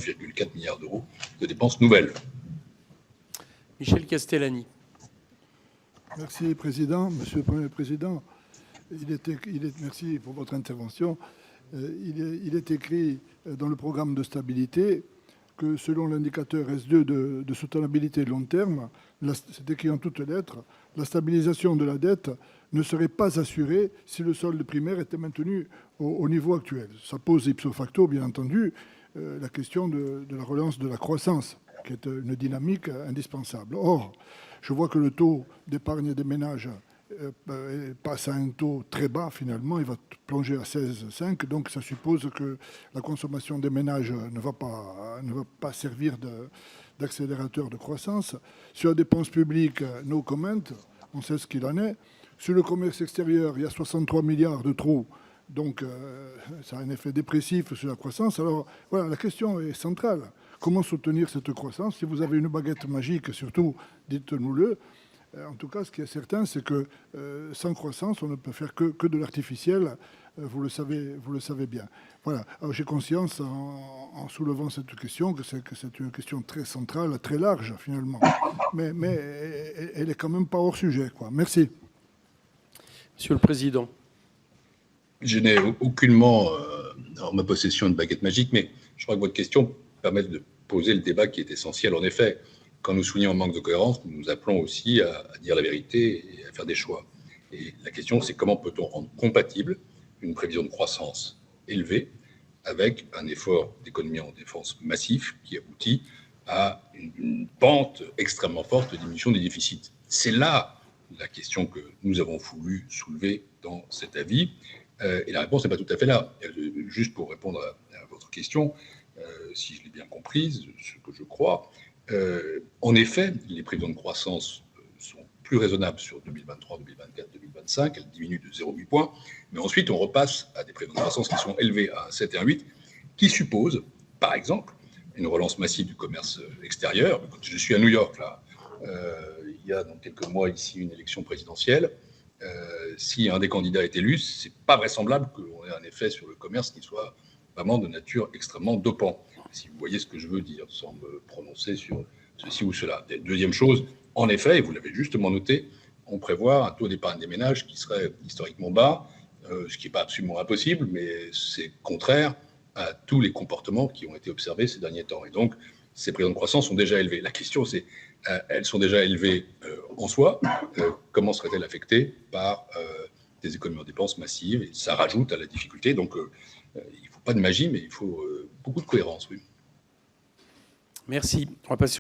9,4 milliards d'euros de dépenses nouvelles. Michel Castellani. Merci, Président. Monsieur le Premier Président, merci pour votre intervention. Il est écrit dans le programme de stabilité que selon l'indicateur S2 de soutenabilité long terme, c'est écrit en toutes lettres, la stabilisation de la dette ne serait pas assurée si le solde primaire était maintenu au niveau actuel. Ça pose ipso facto, bien entendu, la question de la relance de la croissance, qui est une dynamique indispensable. Or, je vois que le taux d'épargne des ménages passe à un taux très bas finalement, il va plonger à 16,5, donc ça suppose que la consommation des ménages ne va pas servir d'accélérateur de croissance. Sur la dépense publique, no comment, on sait ce qu'il en est. Sur le commerce extérieur, il y a 63 milliards de trous, donc ça a un effet dépressif sur la croissance. Alors voilà, la question est centrale. Comment soutenir cette croissance? Si vous avez une baguette magique, surtout, dites-nous-le. En tout cas, ce qui est certain, c'est que sans croissance, on ne peut faire que de l'artificiel. Vous le savez bien. Voilà. Alors, j'ai conscience, en soulevant cette question, que c'est une question très centrale, très large, finalement. Mais elle est quand même pas hors sujet, quoi. Merci. Monsieur le Président. Je n'ai aucunement en ma possession une baguette magique, mais je crois que votre question permet de poser le débat qui est essentiel. En effet, quand nous soulignons un manque de cohérence, nous nous appelons aussi à dire la vérité et à faire des choix. Et la question, c'est comment peut-on rendre compatible une prévision de croissance élevée avec un effort d'économie en défense massif qui aboutit à une pente extrêmement forte de diminution des déficits. C'est là la question que nous avons voulu soulever dans cet avis. Et la réponse n'est pas tout à fait là. Juste pour répondre à votre question, si je l'ai bien comprise, ce que je crois, en effet, les prévisions de croissance sont plus raisonnables sur 2023, 2024, 2025. Elles diminuent de 0,8 points. Mais ensuite, on repasse à des prévisions de croissance qui sont élevées à 7 et 1,8, qui supposent, par exemple, une relance massive du commerce extérieur. Je suis à New York, là. Il y a dans quelques mois ici une élection présidentielle. Si un des candidats est élu, ce n'est pas vraisemblable qu'on ait un effet sur le commerce qui soit vraiment de nature extrêmement dopant. Si vous voyez ce que je veux dire, sans me prononcer sur ceci ou cela. Deuxième chose, en effet, et vous l'avez justement noté, on prévoit un taux d'épargne des ménages qui serait historiquement bas, ce qui n'est pas absolument impossible, mais c'est contraire à tous les comportements qui ont été observés ces derniers temps. Et donc, ces prévisions de croissance sont déjà élevées. La question, c'est, elles sont déjà élevées en soi. Comment seraient-elles affectées par des économies en dépenses massives? Et ça rajoute à la difficulté. Donc, il ne faut pas de magie, mais il faut beaucoup de cohérence, oui. Merci. On va passer